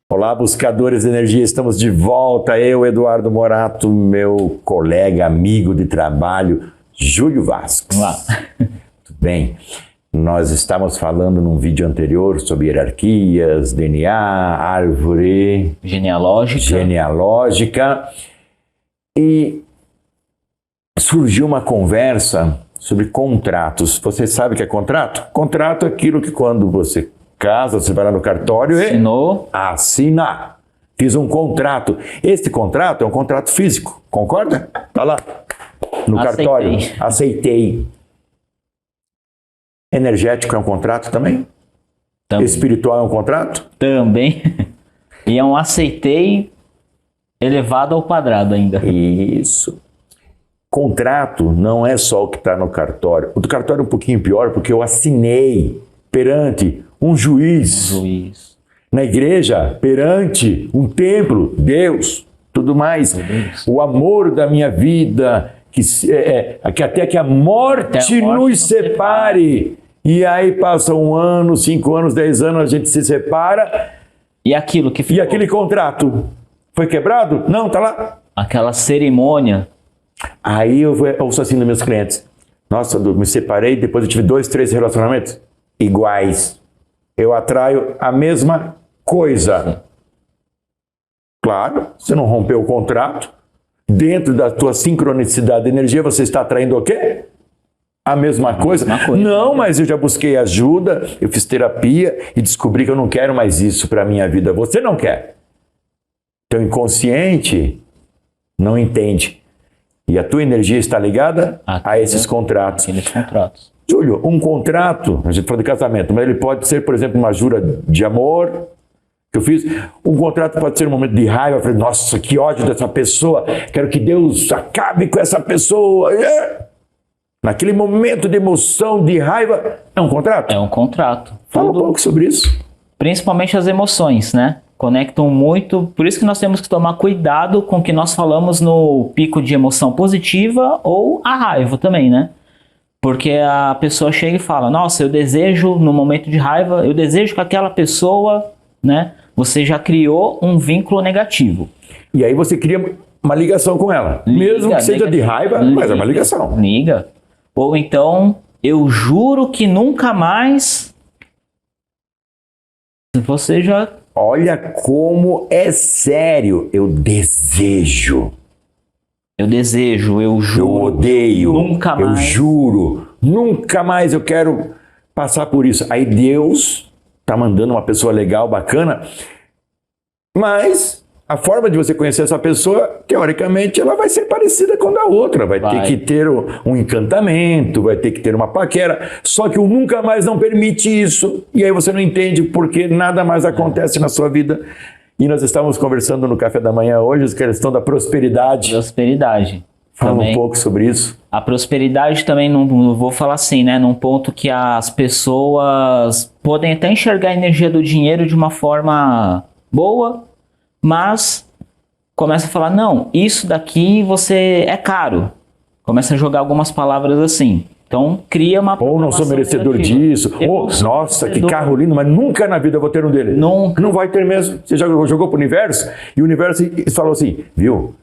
Olá, buscadores de energia, estamos de volta. Eu, Eduardo Morato, meu colega, amigo de trabalho, Júlio Vasques. Olá. Tudo bem? Nós estávamos falando num vídeo anterior sobre hierarquias, DNA, árvore genealógica, e surgiu uma conversa sobre contratos. Você sabe o que é contrato? Contrato é aquilo que quando você casa, você vai lá no cartório e assina. Fiz um contrato. Este contrato é um contrato físico, concorda? Tá lá no cartório. Aceitei. Energético é um contrato também? Espiritual é um contrato? Também. E é um aceitei elevado ao quadrado ainda. Isso. Contrato não é só o que está no cartório. O do cartório é um pouquinho pior porque eu assinei perante um juiz. Na igreja, perante um templo, Deus, tudo mais. O amor da minha vida, que até que a morte nos separe. E aí passa 1 ano, 5 anos, 10 anos, a gente se separa. E aquilo que ficou? E aquele contrato foi quebrado? Não, tá lá. Aquela cerimônia. Aí eu ouço assim dos meus clientes. Nossa, me separei, depois eu tive 2, 3 relacionamentos iguais. Eu atraio a mesma coisa. Claro, você não rompeu o contrato. Dentro da tua sincronicidade de energia, você está atraindo o quê? A mesma coisa? Não, mas eu já busquei ajuda, eu fiz terapia e descobri que eu não quero mais isso para a minha vida. Você não quer. Teu inconsciente não entende. E a tua energia está ligada a esses contratos. Júlio, um contrato, a gente fala de casamento, mas ele pode ser, por exemplo, uma jura de amor que eu fiz. Um contrato pode ser um momento de raiva. Eu falei, nossa, que ódio dessa pessoa, quero que Deus acabe com essa pessoa. Naquele momento de emoção, de raiva, é um contrato? É um contrato. Fala um pouco sobre isso. Principalmente as emoções, né? Conectam muito, por isso que nós temos que tomar cuidado com o que nós falamos no pico de emoção positiva ou a raiva também, né? Porque a pessoa chega e fala, nossa, eu desejo, no momento de raiva, eu desejo que aquela pessoa, né? Você já criou um vínculo negativo. E aí você cria uma ligação com ela. Mesmo que seja de raiva, mas é uma ligação. Liga. Ou então, eu juro que nunca mais... Você já... Olha como é sério. Eu desejo. Eu desejo, eu juro. Eu odeio. Nunca mais. Eu juro. Nunca mais eu quero passar por isso. Aí Deus tá mandando uma pessoa legal, bacana, mas a forma de você conhecer essa pessoa, teoricamente, ela vai ser parecida com a da outra. Vai ter que ter um encantamento, vai ter que ter uma paquera. Só que o nunca mais não permite isso. E aí você não entende porque nada mais acontece na sua vida. E nós estávamos conversando no café da manhã hoje, a questão da prosperidade. Prosperidade. Fala um pouco sobre isso. A prosperidade também, não vou falar assim, né? Num ponto que as pessoas podem até enxergar a energia do dinheiro de uma forma boa, mas começa a falar, não, isso daqui você é caro. Começa a jogar algumas palavras assim. Então, cria uma... Ou não sou merecedor disso. Ou, nossa, que carro lindo, mas nunca na vida eu vou ter um dele. Nunca. Não vai ter mesmo. Você já jogou pro universo, e o universo falou assim, viu?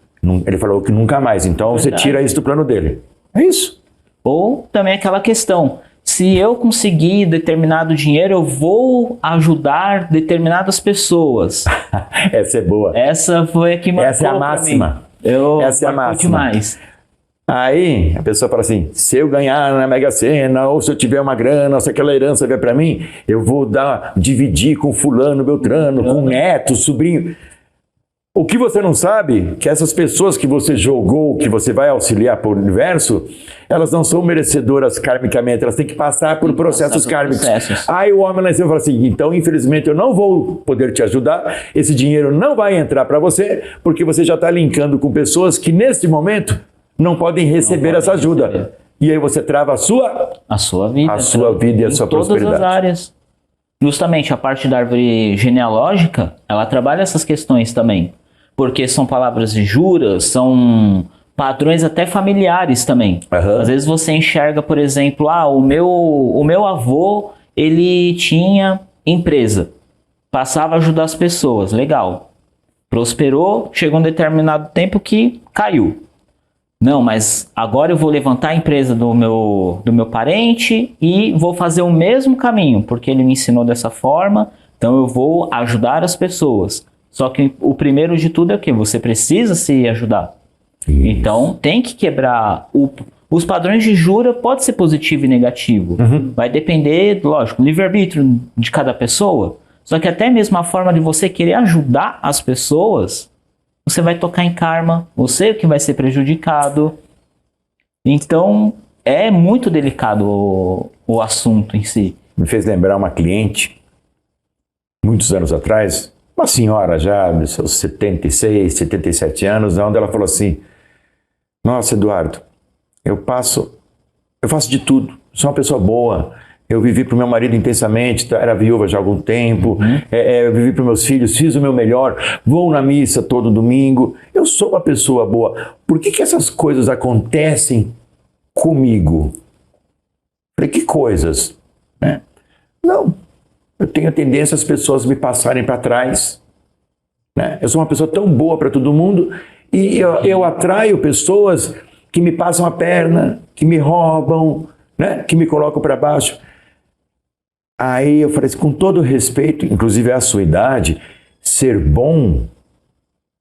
Ele falou que nunca mais. Então, você tira isso do plano dele. É isso. Ou também aquela questão, se eu conseguir determinado dinheiro, eu vou ajudar determinadas pessoas. Essa é boa. Essa foi a que marcou. Essa é a máxima. Essa é a máxima. Demais. Aí a pessoa fala assim, se eu ganhar na Mega Sena, ou se eu tiver uma grana, ou se aquela herança vier para mim, eu vou dividir com fulano, beltrano, com neto, sobrinho. O que você não sabe, que essas pessoas que você jogou, que você vai auxiliar por universo, elas não são merecedoras karmicamente, elas têm que passar por processos kármicos. Aí o homem lá em cima fala assim, então infelizmente eu não vou poder te ajudar, esse dinheiro não vai entrar para você, porque você já está linkando com pessoas que neste momento não podem receber essa ajuda. E aí você trava a sua vida. A sua vida e a sua prosperidade. Em todas as áreas. Justamente a parte da árvore genealógica, ela trabalha essas questões também. Porque são palavras de juras, são padrões até familiares também. Aham. Às vezes você enxerga, por exemplo, o meu avô, ele tinha empresa, passava a ajudar as pessoas, legal. Prosperou, chegou um determinado tempo que caiu. Não, mas agora eu vou levantar a empresa do meu parente e vou fazer o mesmo caminho, porque ele me ensinou dessa forma, então eu vou ajudar as pessoas. Só que o primeiro de tudo é o quê? Você precisa se ajudar. Isso. Então tem que quebrar os padrões de jura, pode ser positivo e negativo. Vai depender, lógico, livre-arbítrio de cada pessoa. Só que até mesmo a forma de você querer ajudar as pessoas, você vai tocar em karma, você que vai ser prejudicado. Então, é muito delicado o assunto em si. Me fez lembrar uma cliente, muitos anos atrás, uma senhora já de seus 76, 77 anos, onde ela falou assim: nossa, Eduardo, eu faço de tudo, sou uma pessoa boa. Eu vivi para o meu marido intensamente, era viúva já há algum tempo, eu vivi para os meus filhos, fiz o meu melhor, vou na missa todo domingo, eu sou uma pessoa boa. Por que essas coisas acontecem comigo? Falei, que coisas? Né? Não, eu tenho a tendência as pessoas me passarem para trás. Né? Eu sou uma pessoa tão boa para todo mundo e eu atraio pessoas que me passam a perna, que me roubam, né? Que me colocam para baixo. Aí eu falei assim, com todo respeito, inclusive à sua idade, ser bom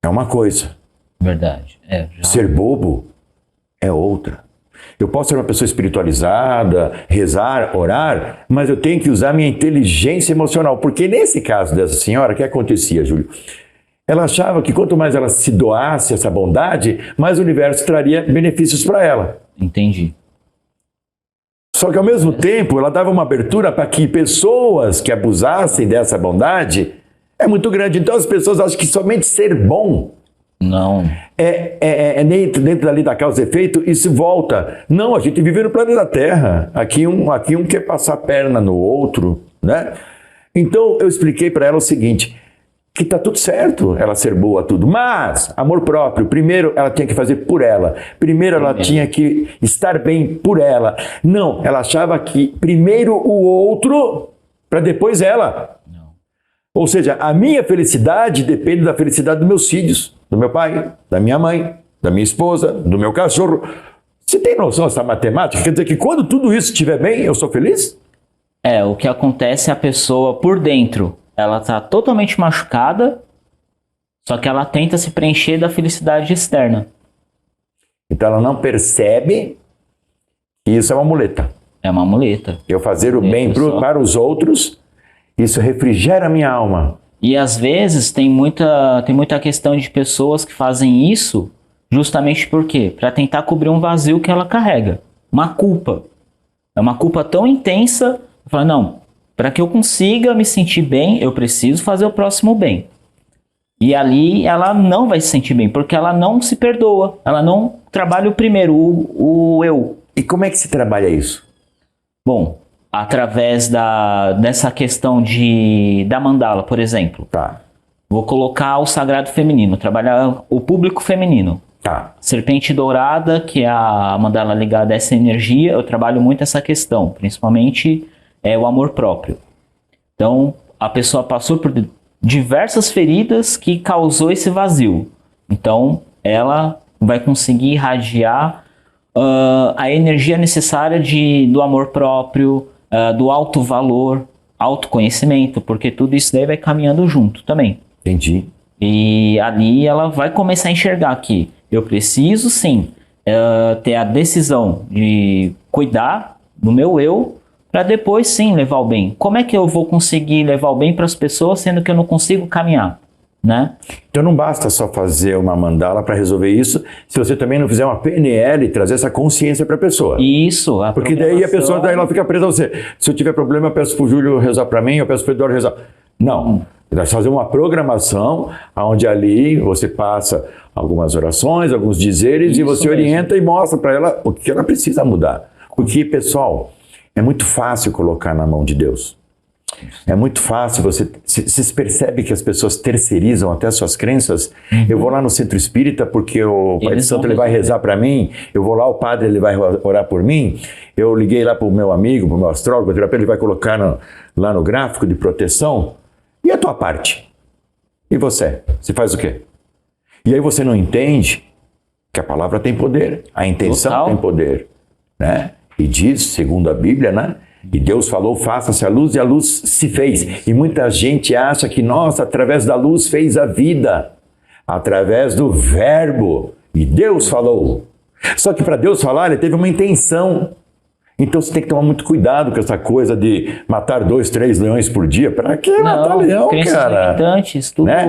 é uma coisa. Verdade. Ser bobo é outra. Eu posso ser uma pessoa espiritualizada, rezar, orar, mas eu tenho que usar minha inteligência emocional. Porque nesse caso dessa senhora, o que acontecia, Júlio? Ela achava que quanto mais ela se doasse essa bondade, mais o universo traria benefícios para ela. Entendi. Só que ao mesmo tempo ela dava uma abertura para que pessoas que abusassem dessa bondade é muito grande. Então as pessoas acham que somente ser bom não é dentro da lei da causa e efeito, isso volta. Não, a gente vive no planeta Terra. Aqui um quer passar a perna no outro, né? Então eu expliquei para ela o seguinte, que tá tudo certo ela ser boa, tudo, mas amor próprio, primeiro ela tinha que fazer por ela, primeiro ela tinha que estar bem por ela. Não, ela achava que primeiro o outro para depois ela. Não. Ou seja, a minha felicidade depende da felicidade dos meus filhos, do meu pai, da minha mãe, da minha esposa, do meu cachorro. Você tem noção dessa matemática? Quer dizer que quando tudo isso estiver bem, eu sou feliz? O que acontece é a pessoa por dentro, ela está totalmente machucada, só que ela tenta se preencher da felicidade externa. Então ela não percebe que isso é uma muleta. É uma muleta. Eu fazer o bem para os outros, isso refrigera a minha alma. E às vezes tem muita questão de pessoas que fazem isso justamente por quê? Para tentar cobrir um vazio que ela carrega. Uma culpa. É uma culpa tão intensa, fala, não, para que eu consiga me sentir bem, eu preciso fazer o próximo bem. E ali ela não vai se sentir bem, porque ela não se perdoa, ela não trabalha o primeiro, o eu. E como é que se trabalha isso? Bom, através dessa questão da mandala, por exemplo. Tá. Vou colocar o sagrado feminino, trabalhar o público feminino. Tá. Serpente dourada, que é a mandala ligada a essa energia, eu trabalho muito essa questão, principalmente o amor próprio. Então, a pessoa passou por diversas feridas que causou esse vazio. Então, ela vai conseguir irradiar a energia necessária do amor próprio, do alto valor, autoconhecimento, porque tudo isso daí vai caminhando junto também. Entendi. E ali ela vai começar a enxergar que eu preciso sim ter a decisão de cuidar do meu eu, para depois sim levar o bem. Como é que eu vou conseguir levar o bem para as pessoas, sendo que eu não consigo caminhar, né? Então não basta só fazer uma mandala para resolver isso, se você também não fizer uma PNL e trazer essa consciência para a pessoa. Isso. Porque daí a pessoa ela fica presa a você. Se eu tiver problema, eu peço para o Júlio rezar para mim, eu peço para o Eduardo rezar. Não. Nós fazemos uma programação onde ali você passa algumas orações, alguns dizeres, isso, e você orienta e mostra para ela o que ela precisa mudar. Porque, pessoal, é muito fácil colocar na mão de Deus. É muito fácil, você percebe que as pessoas terceirizam até suas crenças. Eu vou lá no centro espírita porque o Pai de Santo ele vai rezar para mim, eu vou lá, o padre ele vai orar por mim, eu liguei lá para o meu amigo, para o meu astrólogo, ele vai colocar lá no gráfico de proteção. E a tua parte? E você? Você faz o quê? E aí você não entende que a palavra tem poder, a intenção Total. tem poder, né? E diz, segundo a Bíblia, né? E Deus falou, faça-se a luz, e a luz se fez. E muita gente acha que, nossa, através da luz fez a vida. Através do verbo. E Deus falou. Só que para Deus falar, ele teve uma intenção. Então você tem que tomar muito cuidado com essa coisa de matar 2, 3 leões por dia. Para que matar leão, crenças cara? limitantes, tudo. Né?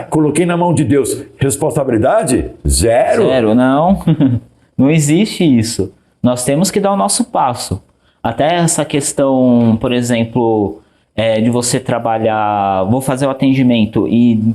Coloquei na mão de Deus. Responsabilidade? Zero. Zero, não. Não existe isso. Nós temos que dar o nosso passo. Até essa questão, por exemplo, de você trabalhar, vou fazer o atendimento e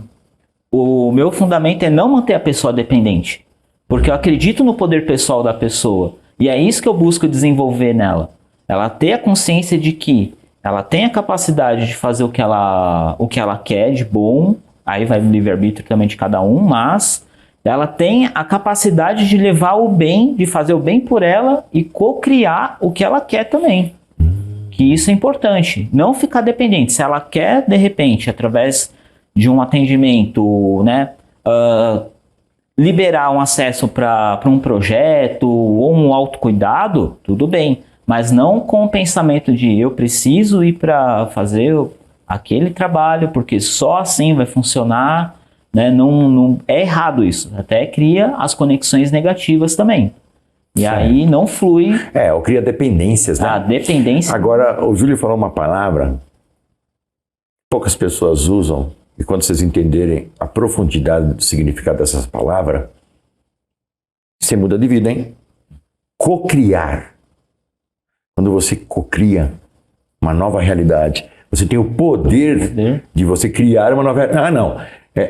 o meu fundamento é não manter a pessoa dependente. Porque eu acredito no poder pessoal da pessoa. E é isso que eu busco desenvolver nela. Ela ter a consciência de que ela tem a capacidade de fazer o que ela quer de bom, aí vai o livre-arbítrio também de cada um, mas ela tem a capacidade de levar o bem, de fazer o bem por ela e co-criar o que ela quer também. Que isso é importante. Não ficar dependente. Se ela quer, de repente, através de um atendimento, né, liberar um acesso para um projeto ou um autocuidado, tudo bem. Mas não com o pensamento de eu preciso ir para fazer aquele trabalho, porque só assim vai funcionar. Né? Não, é errado isso. Até cria as conexões negativas também. E certo. Aí não flui. Ou cria dependências, né? A dependência. Agora, o Júlio falou uma palavra que poucas pessoas usam, e quando vocês entenderem a profundidade do significado dessas palavras, você muda de vida, hein? Cocriar. Quando você cocria uma nova realidade, você tem o poder de você criar uma nova realidade. Não.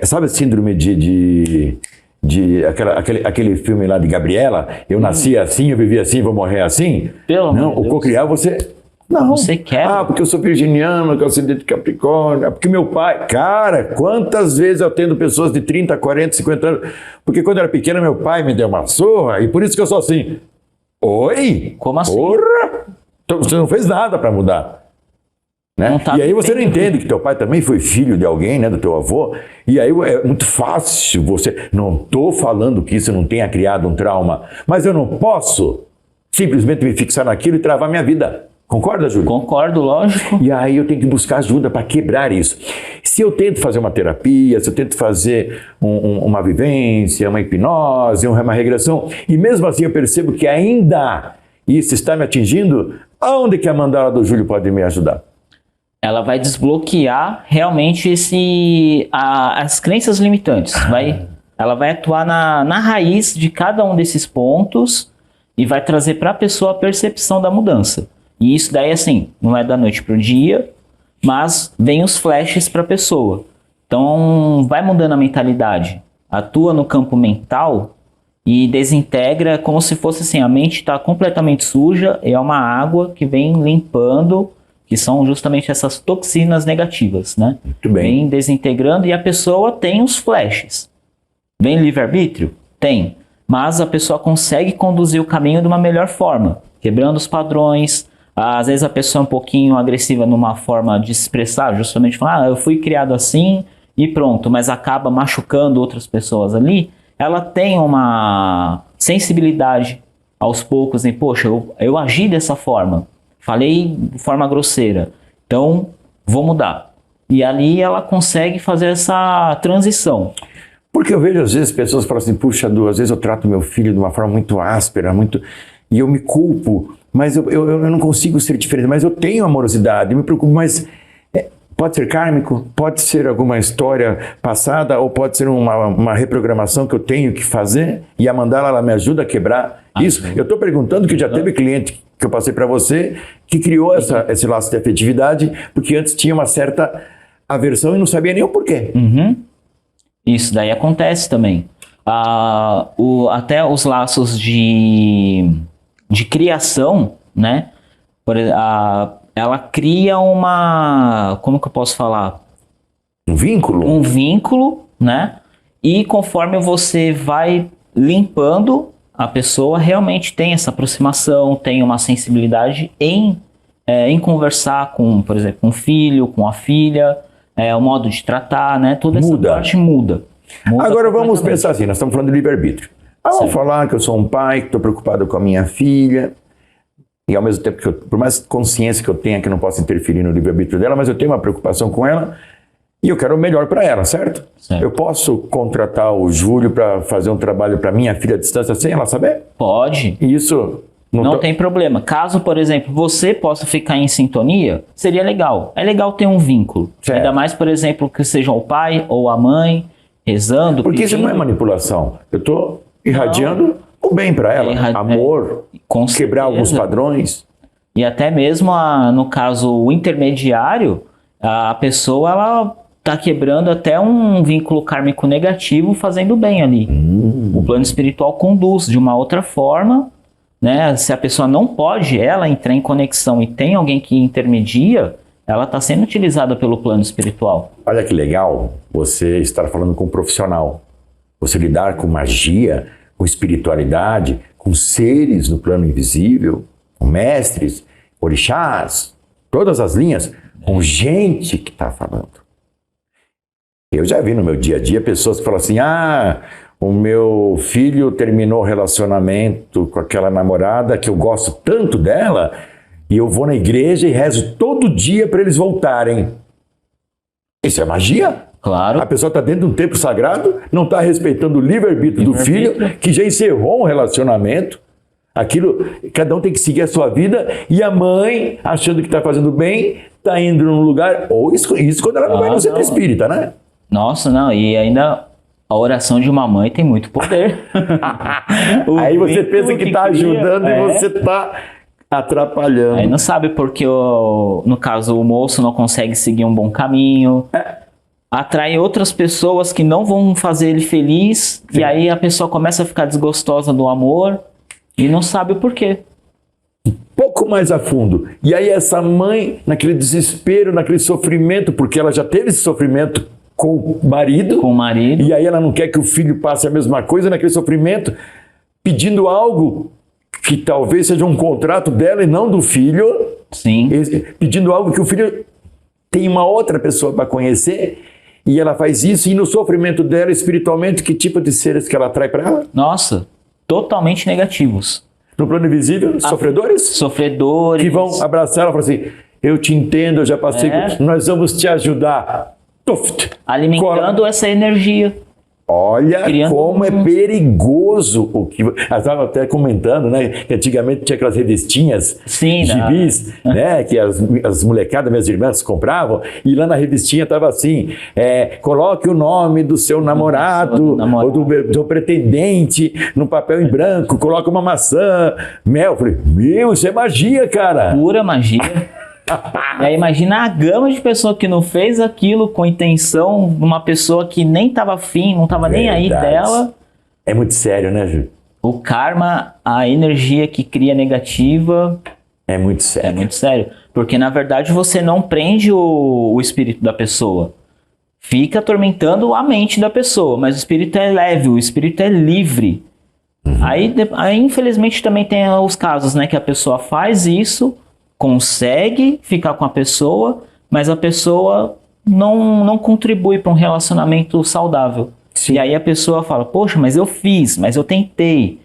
Sabe a síndrome de aquele filme lá de Gabriela? Eu nasci assim, eu vivi assim, vou morrer assim? Não, o cocriar você... Não. Você quer? Porque eu sou virginiano, porque eu sou de Capricórnio, porque meu pai... Cara, quantas vezes eu atendo pessoas de 30, 40, 50 anos? Porque quando eu era pequeno, meu pai me deu uma surra e por isso que eu sou assim. Oi? Como assim? Porra! Então, você não fez nada para mudar. Né? E aí você não entende que teu pai também foi filho de alguém, né, do teu avô, e aí é muito fácil você... Não estou falando que isso não tenha criado um trauma, mas eu não posso simplesmente me fixar naquilo e travar minha vida. Concorda, Júlio? Concordo, lógico. E aí eu tenho que buscar ajuda para quebrar isso. Se eu tento fazer uma terapia, se eu tento fazer uma vivência, uma hipnose, uma regressão, e mesmo assim eu percebo que ainda isso está me atingindo, aonde que a mandala do Júlio pode me ajudar? Ela vai desbloquear realmente as crenças limitantes. Ela vai atuar na raiz de cada um desses pontos e vai trazer para a pessoa a percepção da mudança. E isso daí, assim, não é da noite para o dia, mas vem os flashes para a pessoa. Então, vai mudando a mentalidade. Atua no campo mental e desintegra como se fosse assim, a mente está completamente suja, é uma água que vem limpando, que são justamente essas toxinas negativas, né? Muito bem. Vem desintegrando e a pessoa tem os flashes. Vem livre-arbítrio? Tem. Mas a pessoa consegue conduzir o caminho de uma melhor forma, quebrando os padrões. Às vezes a pessoa é um pouquinho agressiva numa forma de se expressar, justamente falar, eu fui criado assim e pronto, mas acaba machucando outras pessoas ali. Ela tem uma sensibilidade aos poucos, em, poxa, eu agi dessa forma. Falei de forma grosseira, então vou mudar. E ali ela consegue fazer essa transição. Porque eu vejo às vezes pessoas falam assim, puxa, às vezes eu trato meu filho de uma forma muito áspera, e eu me culpo, mas eu não consigo ser diferente, mas eu tenho amorosidade, eu me preocupo, mas pode ser kármico, pode ser alguma história passada, ou pode ser uma reprogramação que eu tenho que fazer, e a mandala ela me ajuda a quebrar isso. Eu estou perguntando que já teve cliente que eu passei para você, que criou esse laço de afetividade, porque antes tinha uma certa aversão e não sabia nem o porquê. Isso daí acontece também. Até os laços de criação, né? ela cria uma, como que eu posso falar? Um vínculo? Um vínculo, né? E conforme você vai limpando, a pessoa realmente tem essa aproximação, tem uma sensibilidade em conversar com, por exemplo, com o filho, com a filha, o modo de tratar, né? Toda essa parte muda. Agora vamos pensar assim, nós estamos falando de livre-arbítrio. Vamos falar que eu sou um pai, que estou preocupado com a minha filha, e ao mesmo tempo que por mais consciência que eu tenha que eu não posso interferir no livre-arbítrio dela, mas eu tenho uma preocupação com ela e eu quero o melhor para ela, certo? Eu posso contratar o Júlio para fazer um trabalho para minha filha à distância sem ela saber? Pode. Isso não tem problema. Caso, por exemplo, você possa ficar em sintonia, seria legal. É legal ter um vínculo. Certo. Ainda mais, por exemplo, que sejam o pai ou a mãe rezando, porque pedindo. isso não é manipulação. Eu estou irradiando o bem para ela. Amor, quebrar alguns padrões. E até mesmo, no caso, o intermediário, a pessoa, ela está quebrando até um vínculo kármico negativo, fazendo bem ali. O plano espiritual conduz de uma outra forma, né? Se a pessoa não pode, ela entrar em conexão e tem alguém que intermedia, ela está sendo utilizada pelo plano espiritual. Olha que legal você estar falando com um profissional. Você lidar com magia, com espiritualidade, com seres no plano invisível, com mestres, orixás, todas as linhas, com gente que está falando. Eu já vi no meu dia a dia pessoas que falam assim, o meu filho terminou o relacionamento com aquela namorada que eu gosto tanto dela e eu vou na igreja e rezo todo dia para eles voltarem. Isso é magia? Claro. A pessoa está dentro de um templo sagrado, não está respeitando o livre-arbítrio do filho, que já encerrou um relacionamento. Aquilo, cada um tem que seguir a sua vida, e a mãe, achando que está fazendo bem, está indo num lugar, ou isso quando ela não vai no centro espírita, né? Nossa, não, e ainda a oração de uma mãe tem muito poder. Aí você pensa que está ajudando e você está atrapalhando. Aí não sabe porque, no caso, o moço não consegue seguir um bom caminho. Atrai outras pessoas que não vão fazer ele feliz. Sim. E aí a pessoa começa a ficar desgostosa do amor e não sabe o porquê. Pouco mais a fundo. E aí essa mãe, naquele desespero, naquele sofrimento, porque ela já teve esse sofrimento com o marido. Com o marido. E aí ela não quer que o filho passe a mesma coisa naquele sofrimento, pedindo algo que talvez seja um contrato dela e não do filho. Sim. Pedindo algo que o filho tem uma outra pessoa para conhecer. E ela faz isso, e no sofrimento dela, espiritualmente, que tipo de seres que ela atrai para ela? Nossa, totalmente negativos. No plano invisível, sofredores? Sofredores. Que vão abraçar ela e falar assim, eu te entendo, eu já passei, nós vamos te ajudar. Tuft. Alimentando essa energia. Olha como é perigoso o que... Eu estava até comentando, né? Que antigamente tinha aquelas revistinhas, gibis, né? Que as molecadas, minhas irmãs, compravam. E lá na revistinha estava assim, coloque o nome do seu namorado ou do pretendente no papel em branco, coloque uma maçã, mel. Eu falei, isso é magia, cara. Pura magia. E aí imagina a gama de pessoa que não fez aquilo com intenção, uma pessoa que nem estava afim, não estava nem aí dela. É muito sério, né, Ju? O karma, a energia que cria negativa... É muito sério. É muito sério. Porque, na verdade, você não prende o espírito da pessoa. Fica atormentando a mente da pessoa, mas o espírito é leve, o espírito é livre. Aí, infelizmente, também tem os casos, né, que a pessoa faz isso... consegue ficar com a pessoa, mas a pessoa não contribui para um relacionamento saudável. Sim. E aí a pessoa fala, poxa, mas eu fiz, mas eu tentei.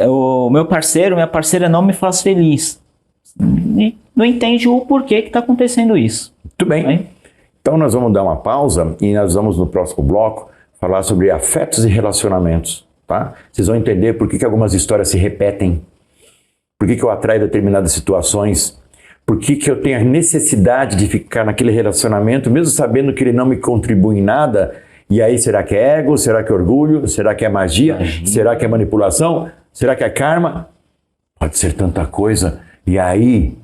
O meu parceiro, minha parceira não me faz feliz. E não entende o porquê que está acontecendo isso. Muito bem. Então nós vamos dar uma pausa e nós vamos no próximo bloco falar sobre afetos e relacionamentos. Tá? Vocês vão entender por que algumas histórias se repetem. Por que eu atraio determinadas situações. Por que eu tenho a necessidade de ficar naquele relacionamento, mesmo sabendo que ele não me contribui em nada? E aí, será que é ego? Será que é orgulho? Será que é magia? Será que é manipulação? Será que é karma? Pode ser tanta coisa. E aí,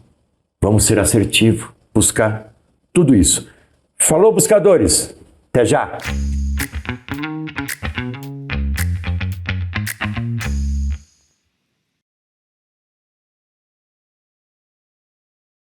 vamos ser assertivos, buscar tudo isso. Falou, buscadores! Até já!